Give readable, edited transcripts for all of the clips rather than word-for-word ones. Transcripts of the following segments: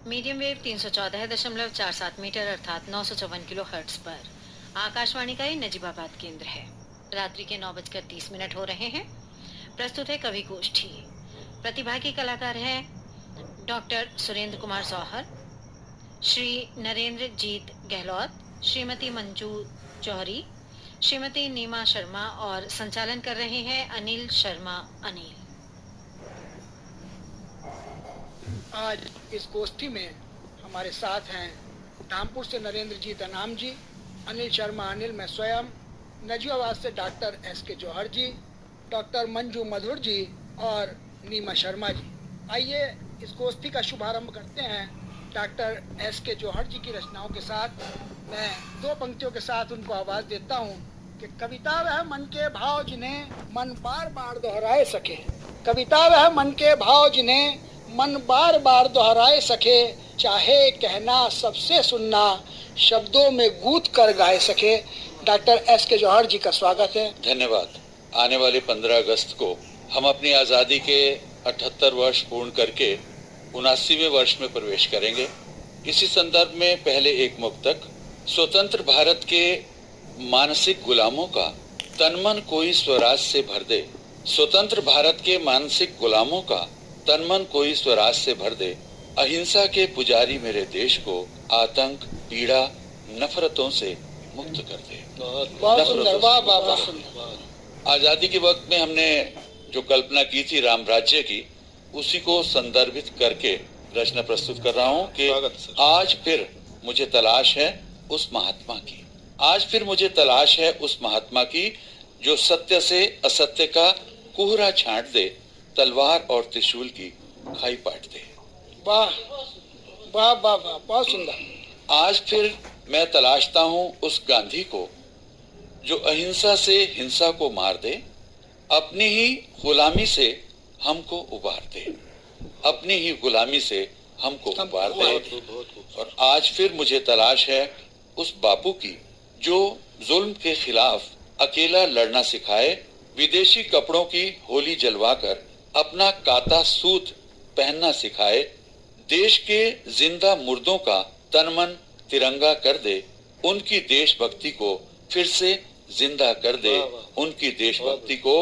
Medium wave 314.47 metre अर्थात 954 kilo hertz पर आकाशवाणी का ये नजीबाबाद केंद्र है। रात्रि के 9:30 हो रहे हैं। प्रस्तुत है कवि गोष्ठी। प्रतिभागी कलाकार हैं डॉक्टर सुरेंद्र कुमार जौहर, श्री नरेंद्र जीत गहलोत, श्रीमती मंजू जौहरी, श्रीमती नीमा शर्मा और संचालन कर रहे हैं अनिल शर्मा। अनिल, आज इस गोष्ठी में हमारे साथ हैं रामपुर से नरेंद्र जीत अनाम जी, अनिल शर्मा अनिल, मैं स्वयं, नजीबाबाद से डॉक्टर एस.के. जौहर जी, डॉक्टर मंजू मधुर जी और नीमा शर्मा जी। आइए इस गोष्ठी का शुभारंभ करते हैं डॉक्टर एस.के. जौहर जी की रचनाओं के साथ। मैं दो पंक्तियों के साथ उनको आवाज़ देता हूँ कि कविता वह मन के भाव जिन्हें मन बार बार दोहराए सके, कविता वह मन के भाव जिन्हें मन बार बार दोहराए सके, चाहे कहना सबसे सुनना शब्दों में गूंथ कर गाए सके। Doctor S K. जौहर जी का स्वागत है। धन्यवाद। आने वाले 15 अगस्त को हम अपनी आज़ादी के 78 वर्ष पूर्ण करके 79वें वर्ष में प्रवेश करेंगे। इसी संदर्भ में पहले एक मुक्तक, स्वतंत्र भारत के मानसिक गुलामों का तन मन कोई स्वराज से भर दे, स्वतंत्र भारत के मानसिक गुलामों का तन मन कोई स्वराज से भर दे, अहिंसा के पुजारी मेरे देश को आतंक, पीड़ा, नफरतों से मुक्त कर दे। बहुत सुंदर, वाह वाह वाह सुंदर। आजादी के वक्त में हमने जो कल्पना की थी राम राज्य की, उसी को संदर्भित करके रचना प्रस्तुत कर रहा हूँ कि आज फिर मुझे तलाश है उस महात्मा की, आज फिर मुझे तलाश है उस महात्मा की जो सत्य से असत्य का कोहरा छांट दे, तलवार और त्रिशूल की खाई पाट दे। वाह वाह वाह वाह, बहुत सुंदर। आज फिर मैं तलाशता हूँ उस गांधी को जो अहिंसा से हिंसा को मार दे, अपनी ही गुलामी से हमको उबार दे, अपनी ही गुलामी से हमको उबार दे। और आज फिर मुझे तलाश है उस बापू की जो जुल्म के खिलाफ अकेला लड़ना सिखाए, विदेशी कपड़ों की होली जलवाकर अपना काता सूत पहनना सिखाए, देश के जिंदा मुर्दों का तन मन तिरंगा कर दे, उनकी देशभक्ति को फिर से जिंदा कर दे, उनकी देशभक्ति को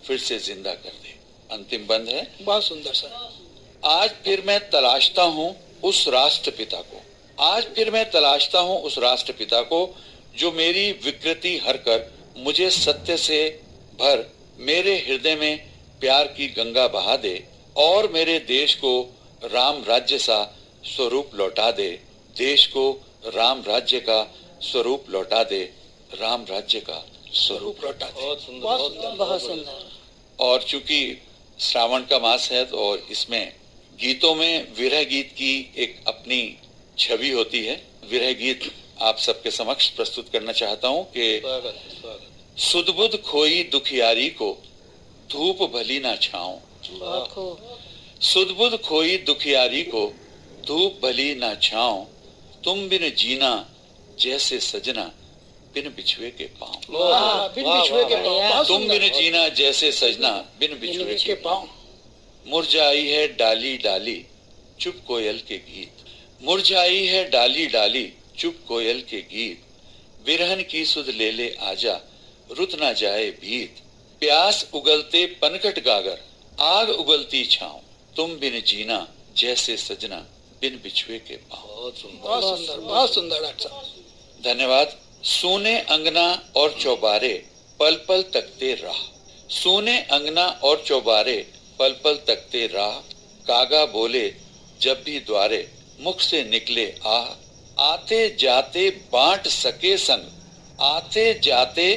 फिर से जिंदा कर दे। अंतिम बंद है। बहुत सुंदर सर। आज फिर मैं तलाशता हूँ उस राष्ट्रपिता को, आज फिर मैं तलाशता हूँ उस राष्ट्रपिता को जो मेरी विकृति हर कर मुझे सत्य से भर मेरे हृदय में प्यार की गंगा बहा दे और मेरे देश को राम राज्य सा स्वरूप लौटा दे, देश को राम राज्य का स्वरूप लौटा दे, राम राज्य का स्वरूप लौटा दे। बहुत सुंदर। और चूंकि श्रावण का मास है और इसमें गीतों में विरह गीत की एक अपनी छवि होती है। विरह गीत आप सबके समक्ष प्रस्तुत करना चाहता हूँ कि सुध बुध खोई दुखियारी को धूप भली ना छाऊं, सुध बुध खोई दुखियारी को धूप भली ना छाऊं, तुम बिन जीना जैसे सजना बिन बिछुए के पाँव, बिन बिछुए के पाँव, तुम बिन जीना जैसे सजना बिन बिछुए के पाँव। मुरझाई है डाली डाली चुप कोयल के गीत, मुरझाई है डाली डाली चुप कोयल के गीत, बिरहन की सुध ले ले आजा रुत ना जाए भीत, प्यास उगलते पनकट गागर आग उगलती छाँव, तुम बिन जीना जैसे सजना बिन बिछुए के पाँव। बहुत सुंदर, बहुत सुंदर डॉक्टर साहब। धन्यवाद। सूने अंगना और चौबारे पल पल तकते राह, सूने अंगना और चौबारे पल पल तकते राह, कागा बोले जब भी द्वारे मुख से निकले आह, आते जाते बांट सके संग, आते जाते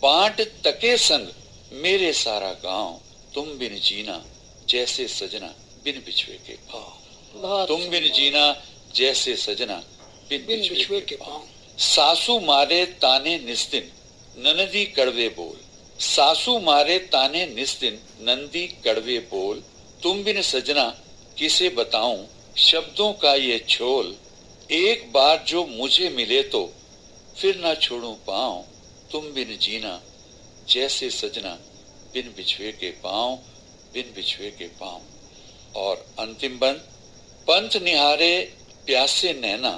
बांट तके संग, मेरे सारा गांव, तुम बिन जीना जैसे सजना बिन बिछुए के पाँव, तुम बिन जीना जैसे सजना बिन बिछुए के पाँव। सासू मारे ताने निस्दिन ननदी कड़वे बोल, सासू मारे ताने निस्दिन नंदी कड़वे बोल, तुम बिन सजना किसे बताऊं शब्दों का ये छोल, एक बार जो मुझे मिले तो फिर ना छोड़ूं पाँव, तुम बिन जीना जैसे सजना बिन बिछुए के पाँव, बिन बिछुए के पाँव। और अंतिम बंद, पंथ निहारे प्यासे नैना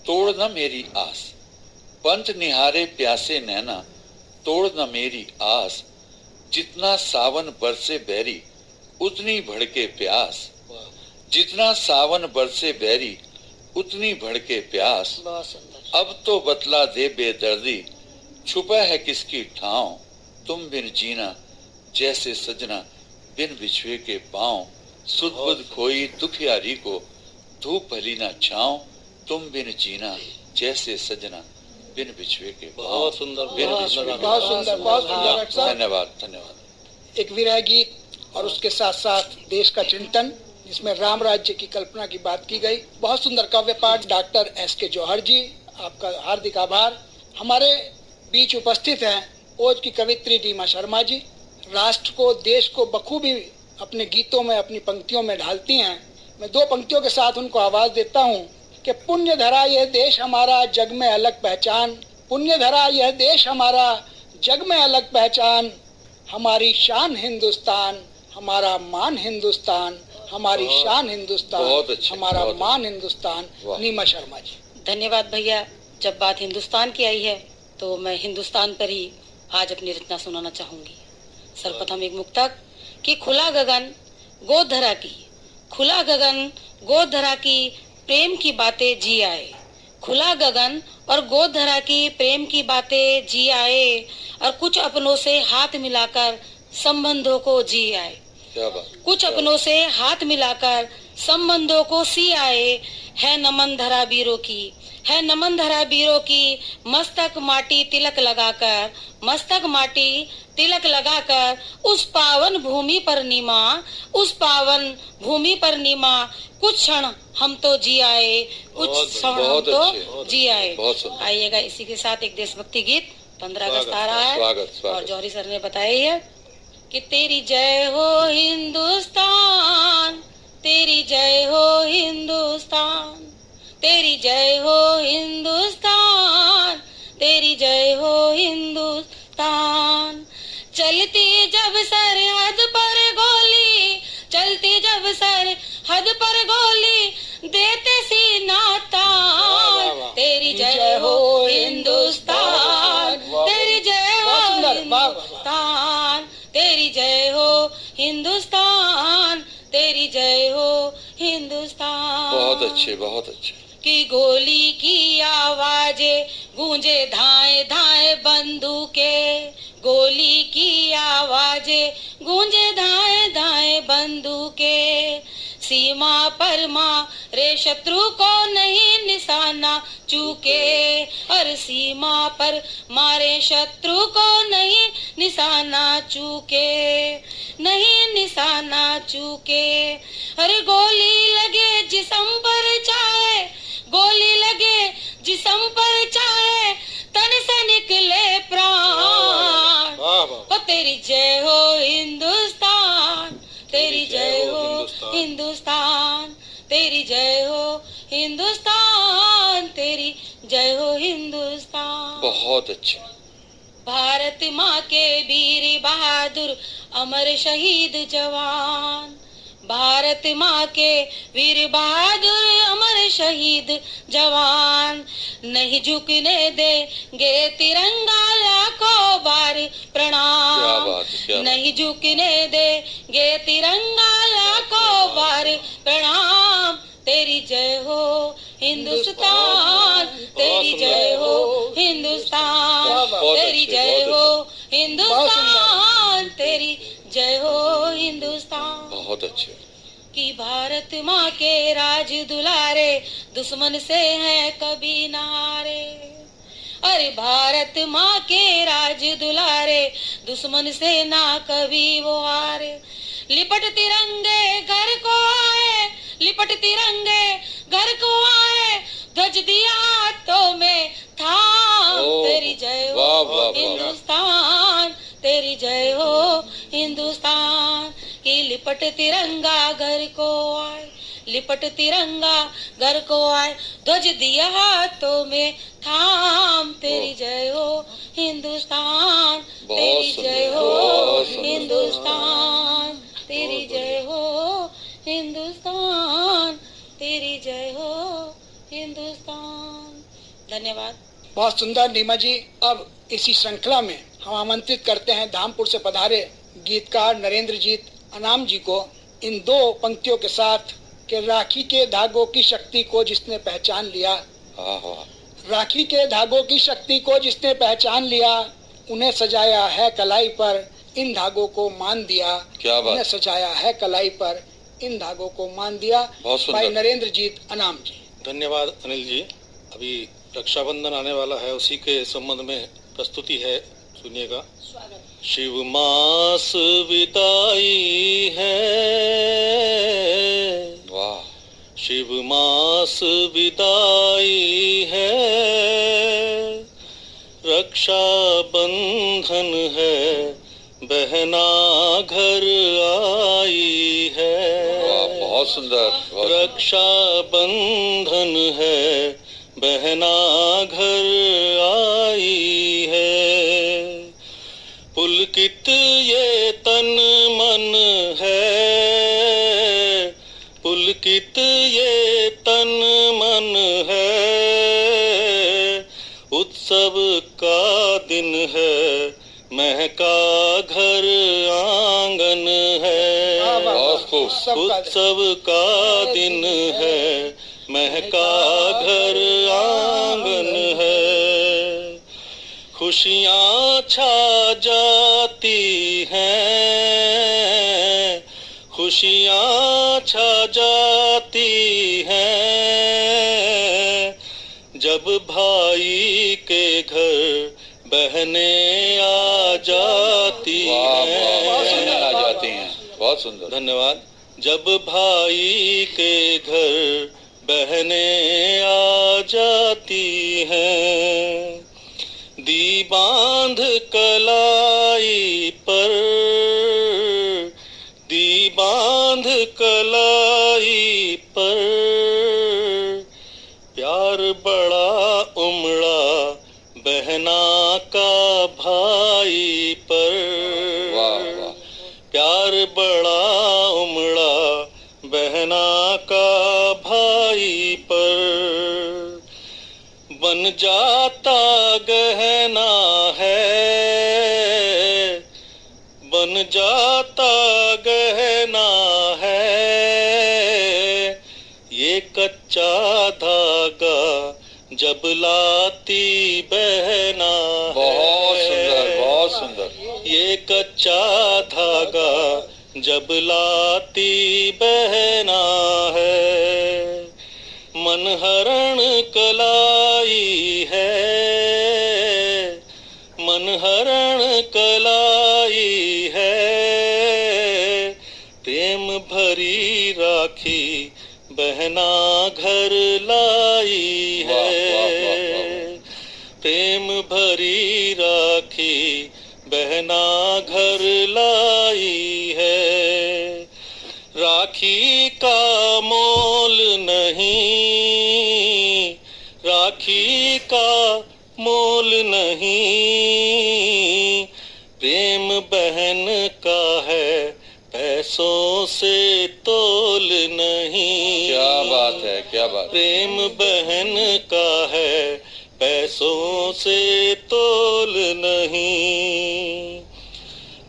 तोड़ न मेरी आस, पंथ निहारे प्यासे नैना तोड़ न मेरी आस, जितना सावन बरसे बैरी उतनी भड़के प्यास, जितना सावन बरसे बैरी उतनी भड़के प्यास। बहुत सुंदर। अब तो बतला दे बेदर्दी, छुपा है किसकी ठाव, तुम बिन जीना जैसे सजना बिन बिछुए के पाँव, सुध बुध खोई दुखियारी को धूप भली ना छाँव, तुम बिन जीना जैसे सजना बिन बिछुए के पाँव। बहुत सुंदर, बिन बहुत बिछुए सुंदर, के बहुत पाँव। सुंदर, बहुत सुंदर डॉक्टर साहब। धन्यवाद धन्यवाद। एक विरह गीत और उसके साथ साथ देश का चिंतन, जिसमें राम राज्य की कल्पना की बात की गई। बहुत सुंदर काव्य पाठ डॉक्टर एस.के. जौहर जी, आपका हार्दिक आभार। हमारे बीच उपस्थित हैं ओज की कवित्री डीमा शर्मा जी, राष्ट्र को देश को बखूबी अपने गीतों में अपनी पंक्तियों में ढालती हैं। मैं दो पंक्तियों के साथ उनको आवाज देता हूँ कि पुण्य धरा यह देश हमारा जग में अलग पहचान, पुण्य धरा यह देश हमारा जग में अलग पहचान, हमारी शान हिंदुस्तान हमारा मान हिंदुस्तान, हमारी शान हिंदुस्तान हमारा मान हिंदुस्तान। नीमा शर्मा जी। धन्यवाद भैया। जब बात हिंदुस्तान की आई है तो मैं हिंदुस्तान पर ही आज अपनी रचना सुनाना चाहूंगी। सर्वप्रथम एक मुक्तक कि खुला गगन गोद धरा की, खुला गगन गोद धरा की प्रेम की बातें जी आए, खुला गगन और गोद धरा की प्रेम की बातें जी आए, और कुछ अपनों से हाथ मिलाकर संबंधों को जी आए, क्या बात। कुछ अपनों से हाथ मिलाकर संबंधों को सी आए। है नमन धरा वीरों की, है नमन धरा वीरों की, मस्तक माटी तिलक लगाकर, मस्तक माटी तिलक लगाकर, उस पावन भूमि पर नीमा, उस पावन भूमि पर नीमा, कुछ क्षण हम तो जी आए, कुछ क्षण हम तो जी आए। आइएगा इसी के साथ एक देशभक्ति गीत 15 अगस्त आ रहा है और जौहरी सर ने बताया है कि तेरी जय हो हिंदुस्तान, तेरी जय हो हिंदुस्तान, तेरी जय हो हिंदुस्तान, तेरी जय हो हिंदुस्तान। चलती जब सरहद पर गोली, चलती जब सरहद पर गोली, देते सीना तान, तेरी जय हो हिंदुस्तान, तेरी जय हो हिंदुस्तान, तेरी जय हो हिंदुस्तान, तेरी जय हो हिंदुस्तान। बहुत अच्छे, बहुत अच्छे। कि गोली की आवाजें गूंजे धाए धाए बंदूकें, गोली की आवाजें गूंजे धाए धाए बंदूकें, सीमा पर मारे शत्रु को नहीं निशाना चूके, और सीमा पर मारे शत्रु को नहीं निशाना चूके, नहीं निशाना चूके। हर गोली लगे जिस्म पर चाहे, गोली लगे जिस्म पर चाहे, तन से निकले प्राण, ओ तेरी जय हो हिंदुस्तान, तेरी जय हो हिंदुस्तान, तेरी जय हो हिंदुस्तान, तेरी जय हो हिंदुस्तान। बहुत अच्छे। भारत माँ के वीर बहादुर अमर शहीद जवान, भारत माँ के वीर बहादुर अमर शहीद जवान, नहीं झुकने देंगे तिरंगा लाखों बार प्रणाम, नहीं झुकने देंगे तिरंगा लाखों बार प्रणाम, तेरी जय हो हिंदुस्तान, तेरी जय हो हिंदुस्तान, तेरी जय हो हिंदुस्तान, तेरी जय हो हिंदुस्तान। बहुत अच्छे। कि भारत माँ के राज दुलारे दुश्मन से हैं कभी न हारे, अरे भारत माँ के राज दुलारे दुश्मन से ना कभी वो हारे। लिपट तिरंगे घर को आए, लिपट तिरंगे घर को आए, ध्वज दिया हाथों में थाम, तेरी जय हो हिंदुस्तान, तेरी जय हो हिंदुस्तान। कि लिपट तिरंगा घर को आए, लिपट तिरंगा घर को आए, ध्वज दिया हाथों में थाम, तेरी जय हो हिंदुस्तान, तेरी जय हो हिंदुस्तान, तेरी जय हो हिंदुस्तान, तेरी जय हो हिंदुस्तान। धन्यवाद। बहुत सुंदर नीमा जी। अब इसी श्रृंखला में हम आमंत्रित करते हैं धामपुर से पधारे गीतकार नरेंद्रजीत अनाम जी को इन दो पंक्तियों के साथ कि राखी के धागों की शक्ति को जिसने पहचान लिया, राखी के धागों की शक्ति को जिसने पहचान लिया, उन्हें सजाया है कलाई पर इन धागों को मान दिया। क्या बात। उन्हें सजाया है कलाई पर इन धागों को मान दिया। भाई नरेंद्रजीत अनाम जी। धन्यवाद अनिल जी। अभी रक्षाबंधन आने वाला है, उसी के संबंध में प्रस्तुति है, सुनिएगा। शिव मास विदाई है, वाह। शिव मास विदाई है, रक्षा बंधन है, बहना घर आई है। वाह, बहुत सुंदर। रक्षा बंधन है, बहना घर आई है। पुलकित ये तन मन है, पुलकित ये तन मन है, उत्सव का दिन है, महका घर आंगन है। उत्सव का दिन है, महका घर आंगन है। खुशियाँ छा जाती हैं, खुशियाँ छा जाती हैं, जब भाई के घर बहनें आ जाती हैं। बहुत सुंदर। धन्यवाद। जब भाई के घर बहनें आ जाती हैं, दी बांध कलाई पर, दी बांध कलाई पर, प्यार बड़ा उमड़ा बहना का भाई पर। वाह। प्यार बड़ा उमड़ा बहना का भाई पर, बन जाता गहना है, बन जाता गहना है, ये कच्चा धागा जब लाती बहना है। बहुत सुंदर, बहुत सुंदर। ये कच्चा धागा जब लाती बहना है, मनहरण कलाई है, मनहरण कलाई है, प्रेम भरी राखी बहना घर लाई है। प्रेम भरी राखी बहना घर लाई है। राखी का मोल नहीं, राखी का मोल नहीं, प्रेम बहन का है, पैसों से तोल नहीं। क्या बात है, क्या बात। प्रेम बहन का है, पैसों से तोल नहीं।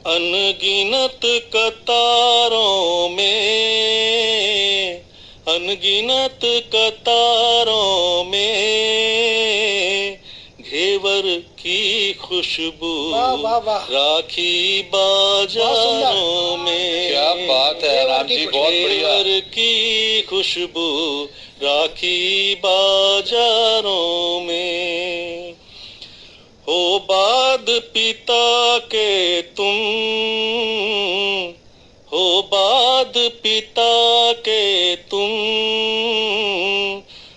अनगिनत कतारों में, अनगिनत कतारों में, घेवर की खुशबू राखी बाजारों में। क्या बात है राम जी, बहुत बढ़िया। घेवर की खुशबू राखी बाजारों में। हो बाद पिता के तुम, हो बाद पिता के तुम,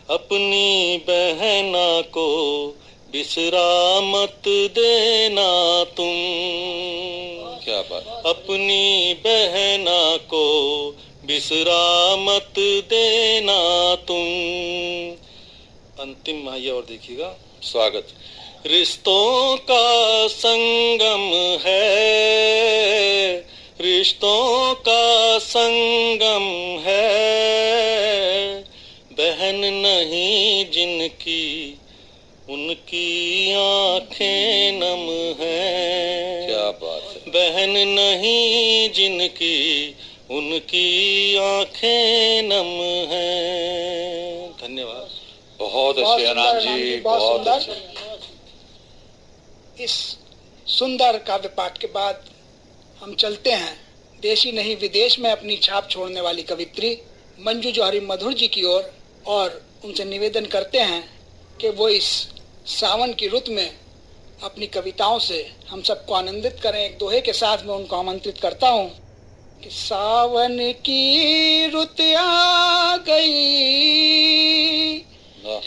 अपनी बहना को बिसरा मत देना तुम। क्या बात। अपनी बहना को बिसरा मत देना तुम। अंतिम माहिया और देखिएगा। स्वागत। रिश्तों का संगम है, रिश्तों का संगम है, बहन नहीं जिनकी उनकी आंखें नम हैं। क्या बात है। बहन नहीं जिनकी उनकी आंखें नम हैं। धन्यवाद। बहुत अच्छे आनंद जी, बहुत अच्छे। इस सुंदर काव्य पाठ के बाद हम चलते हैं देशी नहीं विदेश में अपनी छाप छोड़ने वाली कवित्री मंजू जौहरी मधुर जी की ओर और उनसे निवेदन करते हैं कि वो इस सावन की रुत में अपनी कविताओं से हम सबको आनंदित करें। एक दोहे के साथ मैं उनको आमंत्रित करता हूँ कि सावन की रुत आ गई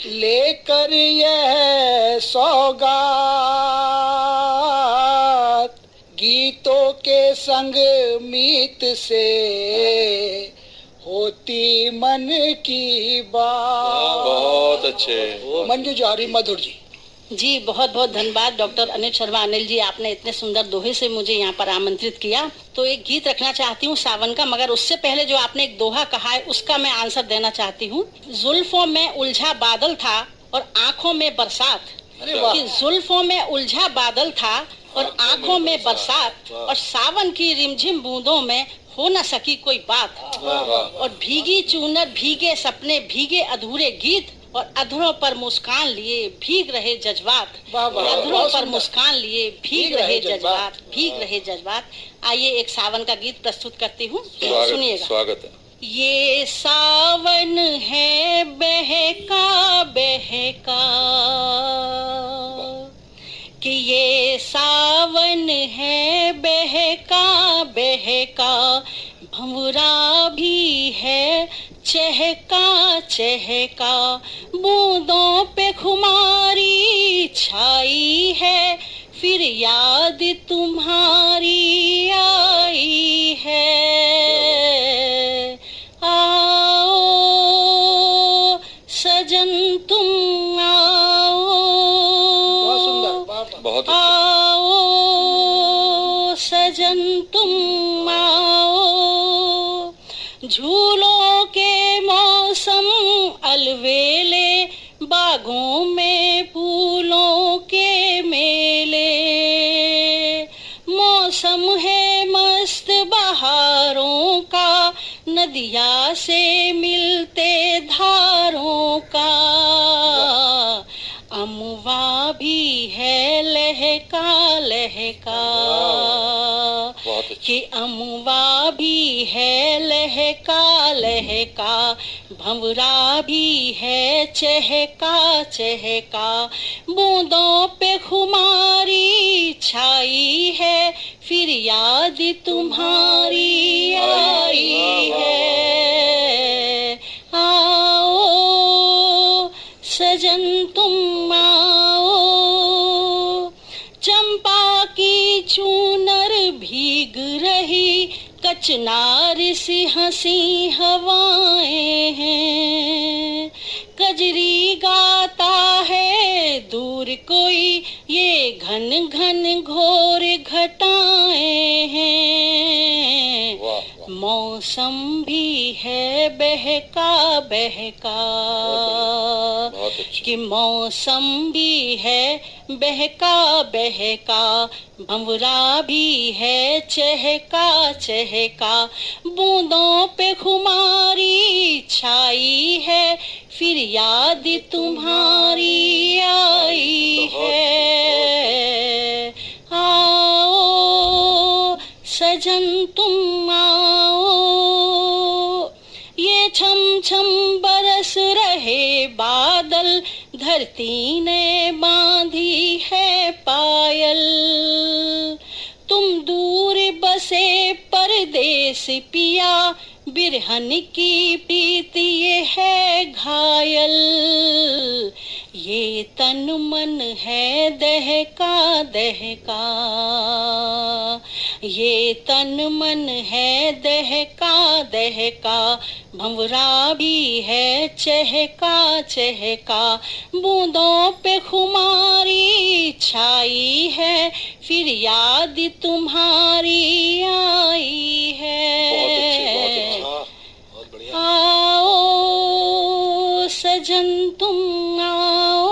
लेकर यह सौगात, गीतों के संग मीत से होती मन की बात। बहुत अच्छे। मंजू जौहरी मधुर जी। जी बहुत बहुत धन्यवाद डॉक्टर अनिल शर्मा अनिल जी, आपने इतने सुंदर दोहे से मुझे यहाँ पर आमंत्रित किया। तो एक गीत रखना चाहती हूँ सावन का, मगर उससे पहले जो आपने एक दोहा कहा है उसका मैं आंसर देना चाहती हूँ। जुल्फों में उलझा बादल था और आंखों में बरसात। कि जुल्फों में उलझा बादल था और आंखों में बरसात और सावन की रिमझिम बूंदों में हो न सकी कोई बात। और भीगी चूनर भीगे सपने भीगे अधूरे गीत और अधरों पर मुस्कान लिए भीग रहे जज्बात। अधरों पर मुस्कान लिए भीग रहे जज्बात, भीग रहे जज्बात। आइए एक सावन का गीत प्रस्तुत करती हूँ, सुनिएगा। स्वागत है। ये सावन है बहका बहका, कि ये सावन है बहका बहका, भंवरा भी है चहका चहका, बूंदों पे खुमारी छाई है, फिर याद तुम्हारी आई है। आओ सजन तुम आओ, बहुत अच्छा। आओ सजन तुम आओ, झूलों के मौसम अलवेले, बागों में फूलों के मेले, मौसम है मस्त बहारों का, नदिया से मिलते धारों का, अमवा भी है लहका लहका, कि अमवा भी है लहका लहका, भंवरा भी है चहका चहका, बूंदों पे खुमारी छाई है, फिर याद तुम्हारी आई है। आओ सजन तुम आओ, चंपा की चूनर भीग रही, कचनार सी हंसी हवाएं हैं, कजरी गाता है दूर कोई, ये घन घन घोर घटाएं हैं, मौसम भी है बहका बहका, कि मौसम भी है बहका बहका, भंवरा भी है चहका चहका, बूंदों पे खुमारी छाई है, फिर याद तुम्हारी आई है। आओ सजन तुम आओ, ये छम छम बरस रहे बादल, धरती ने बांधी है पायल, तुम दूर बसे परदेस पिया, बिरहन की प्रीत ये है घायल, ये तन मन है दहका दहका, ये तन मन है दहका दहका, भंवरा भी है चहका चहका, बूंदों पे खुमारी छाई है, फिर याद तुम्हारी आई है। बहुत अच्छा, बहुत बढ़िया। आओ सजन तुम आओ।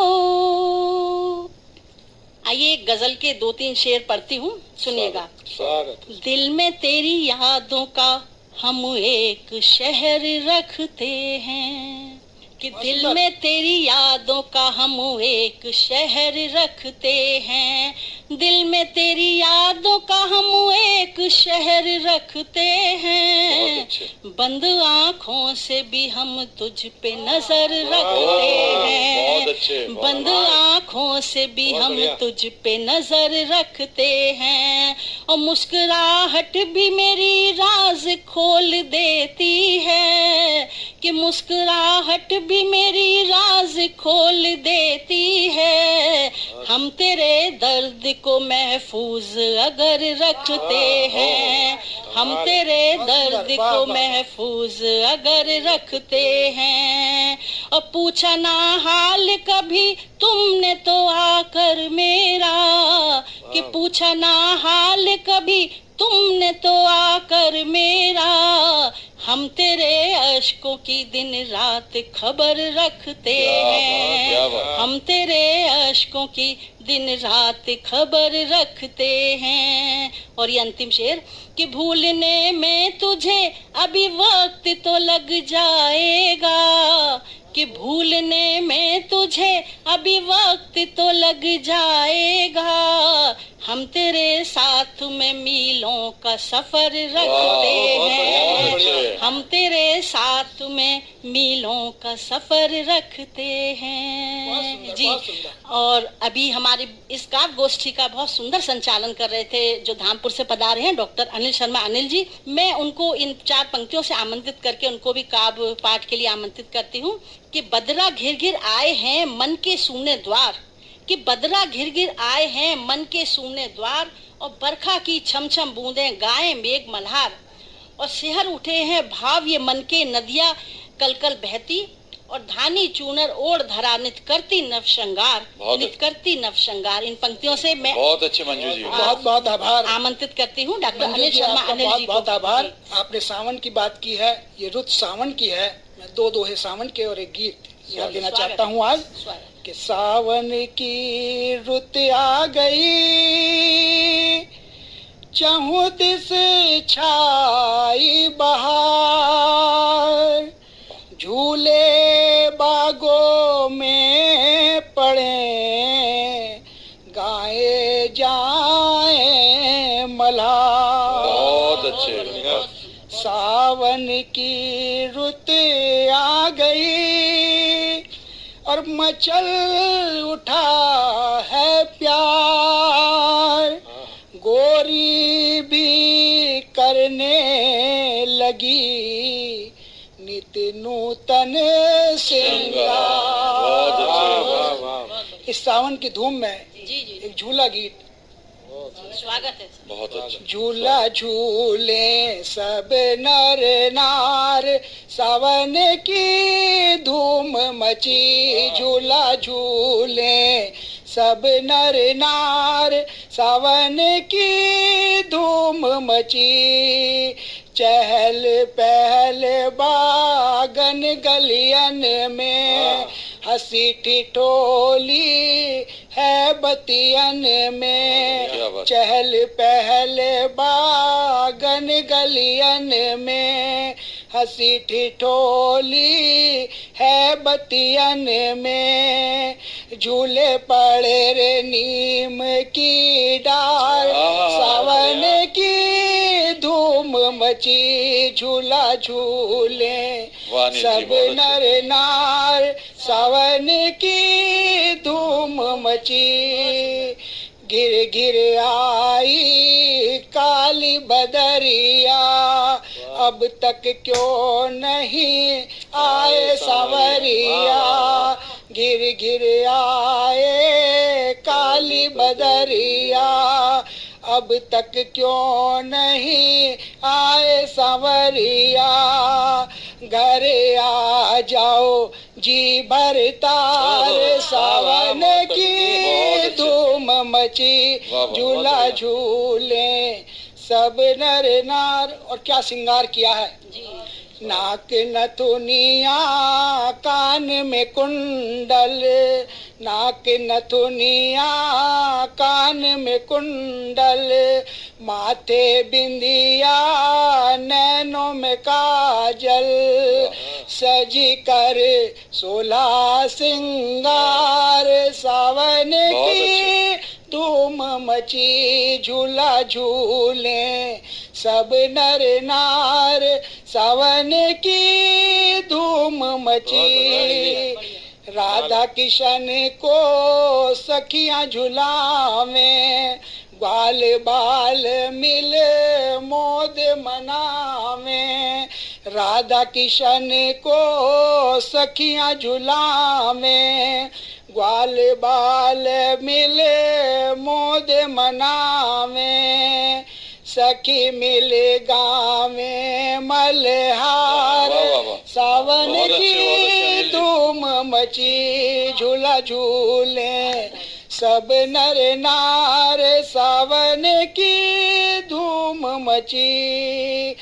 आइए एक गजल के 2-3 शेर पढ़ती हूँ, सुनिएगा। स्वागत। दिल में तेरी यादों का हम एक शहर रखते हैं, कि दिल में तेरी यादों का हम एक शहर रखते हैं, दिल में तेरी यादों का हम एक शहर रखते हैं, बंद आँखों से भी हम तुझ पे नजर रखते हैं, बंद आँखों से भी हम तुझ पे नजर रखते हैं, और मुस्कुराहट भी मेरी राज खोल देती है, कि मुस्कुराहट भी मेरी राज खोल देती है, हम तेरे दर्द को महफूज अगर रखते हैं, हम तेरे दर्द को महफूज अगर रखते हैं, और पूछा ना हाल कभी तुमने तो आकर मेरा, कि पूछा ना हाल कभी तुमने तो आकर मेरा, हम तेरे अश्कों की दिन रात खबर रखते हैं, हम तेरे अश्कों की दिन रात खबर रखते हैं। और ये अंतिम शेर, कि भूलने में तुझे अभी वक्त तो लग जाएगा, कि भूलने में तुझे अभी वक्त तो लग जाएगा, हम तेरे साथ में मीलों का सफर रखते हैं, हम तेरे साथ में मीलों का सफर रखते हैं जी। और अभी हमारी इस काव्य गोष्ठी का बहुत सुंदर संचालन कर रहे थे जो धामपुर से पधारे हैं डॉक्टर अनिल शर्मा अनिल जी। मैं उनको इन 4 पंक्तियों से आमंत्रित करके उनको भी काव्य पाठ के लिए आमंत्रित करती हूँ कि बदरा घिर घिर आए हैं मन के सूने द्वार, कि बदरा घिर घिर आए हैं मन के सूने द्वार, और बरखा की छम छम बूंदें गाएं मेघ मल्हार, और सिहर उठे हैं भाव ये मन के नदियां कल कल बहती, और धानी चूनर ओढ़ धरा नित करती नव श्रृंगार, नित करती नव श्रृंगार। इन पंक्तियों से मैं बहुत अच्छे मंजू जी, बहुत बहुत आभार आमंत्रित करती हूँ डॉक्टर अनिल शर्मा अनिल जी। बहुत बहुत आभार। आपने सावन की बात की है, ये रुत सावन की है। मैं 2 दोहे सावन के और एक गीत यहाँ देना चाहता हूँ आज, कि सावन की रुत आ गई, चाहूं दिस छाई बहार, झूले बागों में पड़े गाए जाए मल्हार। बहुत अच्छे। सावन की रुत आ गई और मचल उठा है प्यार, गोरी भी करने लगी नित नूतन श्रृंगार। इस सावन की धूम में एक झूला गीत, स्वागत है। बहुत अच्छा। झूला झूले सब नर नार, सावन की धूम मची, झूला झूले सब नर नार, सावन की धूम मची, चहल पहल बागन गलियन में, हंसी ठिठोली है बतियन में, चहल पहल बागन गलियन में, हंसी ठिठोली है बतियन में, झूले पड़े रे नीम की डार, सावन की धूम मची, झूला झूले सब नर नार, सावन की धूम मची। गिर गिर आई काली बदरिया, अब तक क्यों नहीं आए सावरिया, गिर गिर आए काली बदरिया, अब तक क्यों नहीं आए सावरिया, घर आ जाओ जी भरतार, सावन की धूम मची, झूला झूले सब नर नार। और क्या श्रृंगार किया है, नाक नथुनिया कान में कुंडल, नाक नथुनिया कान में कुंडल, माथे बिंदिया नैनों में काजल, सजी कर 16 सिंगार, सावन की धूम मची झूला झूले सब नर नार, सावन की धूम मची। राधा किशन को सखियां झुलावें, ग्वाल बाल मिल मोद मनावें, राधा किशन को सखियां झुलावें, ग्वाल बाल मिल मोद मनावें, सखी मिल गावे मल्हार, सावन की धूम मची झूला झूले सब नर नार, सावन की धूम मची।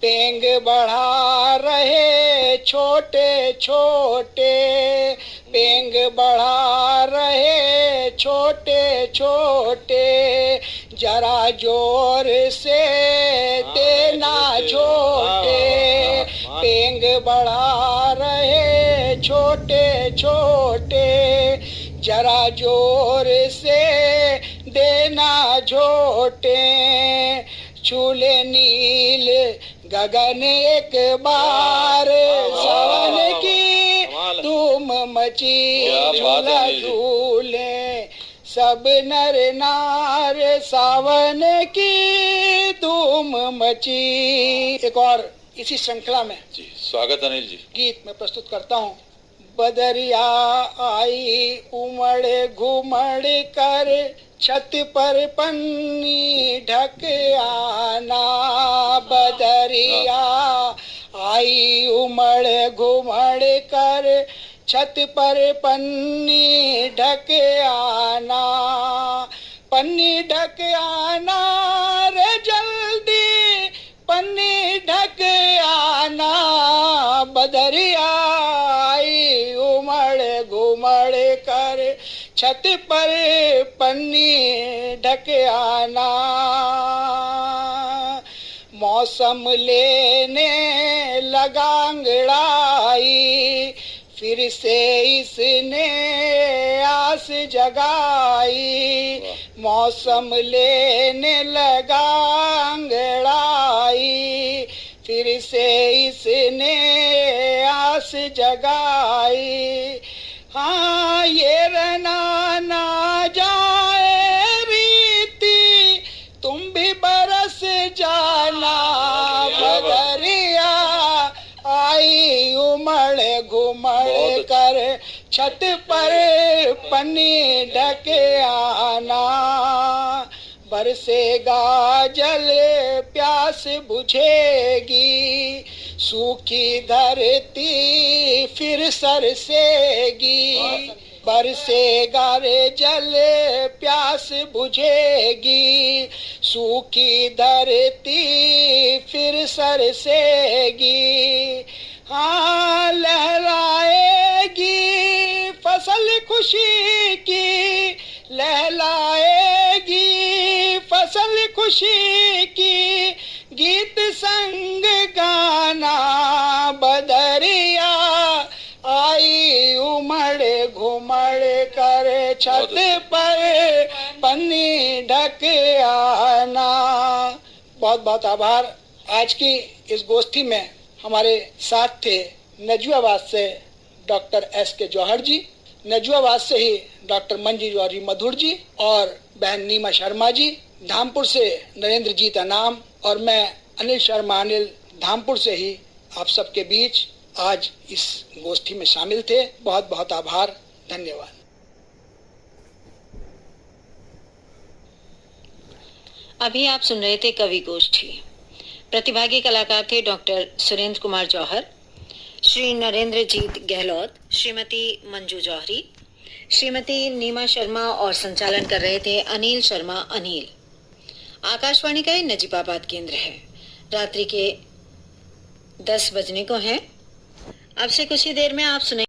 पेंग बढ़ा रहे छोटे छोटे, पेंग बढ़ा रहे छोटे छोटे, जरा जोर से देना छोटे, पेंग बढ़ा रहे छोटे छोटे, जरा जोर से देना छोटे, छूले नील गगन एक बार, सावन की धूम मची झूला झूले सब नर नार, सावन की धूम मची। एक और इसी श्रृंखला में जी स्वागत अनिल जी, गीत में प्रस्तुत करता हूँ। बदरिया आई उमड़ घुमड़ कर, छत पर पन्नी ढक आना, बदरिया आई उमड़ घुमड़ कर, छत पर पन्नी ढक आना, पन्नी ढक आना रे जल्दी, पन्नी ढक आना, बदरिया आई उमड़ घुमड़ कर, छत पर पन्नी ढक आना, मौसम लेने लगा अंगड़ाई, फिर से इसने आस जगाई, मौसम लेने लगा अंगड़ाई, फिर से इसने आस जगाई। हाँ ये रहना ना जाए रीति, तुम भी बरस जाना, बदरिया आई उमड़ घुमड़ कर, छत पर पन्नी ढक आना, बरसेगा जल प्यास बुझेगी, सूखी धरती फिर सरसेगी, बरसेगा रे जल प्यास बुझेगी, सूखी धरती फिर सरसेगी, हाँ लहराएगी फसल खुशी की, लहराएगी फसल खुशी की, गीत संग गाना, बदरिया आई उमड़ घुमड़ कर, छत पर पन्नी ढक आना। बहुत बहुत आभार। आज की इस गोष्ठी में हमारे साथ थे नजुआबाद से डॉक्टर एस.के. जौहर जी, नजुआबाद से ही डॉक्टर मंजी जौहरी मधुर जी और बहन नीमा शर्मा जी, धामपुर से नरेंद्र जीत अनाम और मैं अनिल शर्मा अनिल धामपुर से ही आप सबके बीच आज इस गोष्ठी में शामिल थे। बहुत बहुत आभार, धन्यवाद। अभी आप सुन रहे थे कवि गोष्ठी। प्रतिभागी कलाकार थे डॉक्टर सुरेंद्र कुमार जौहर, श्री नरेंद्र जीत गहलोत, श्रीमती मंजू जौहरी, श्रीमती नीमा शर्मा और संचालन कर रहे थे अनिल शर्मा अनिल। आकाशवाणी का ये नजीबाबाद केंद्र है। रात्रि के 10 बजने को है। अब से कुछ ही देर में आप सुनेंगे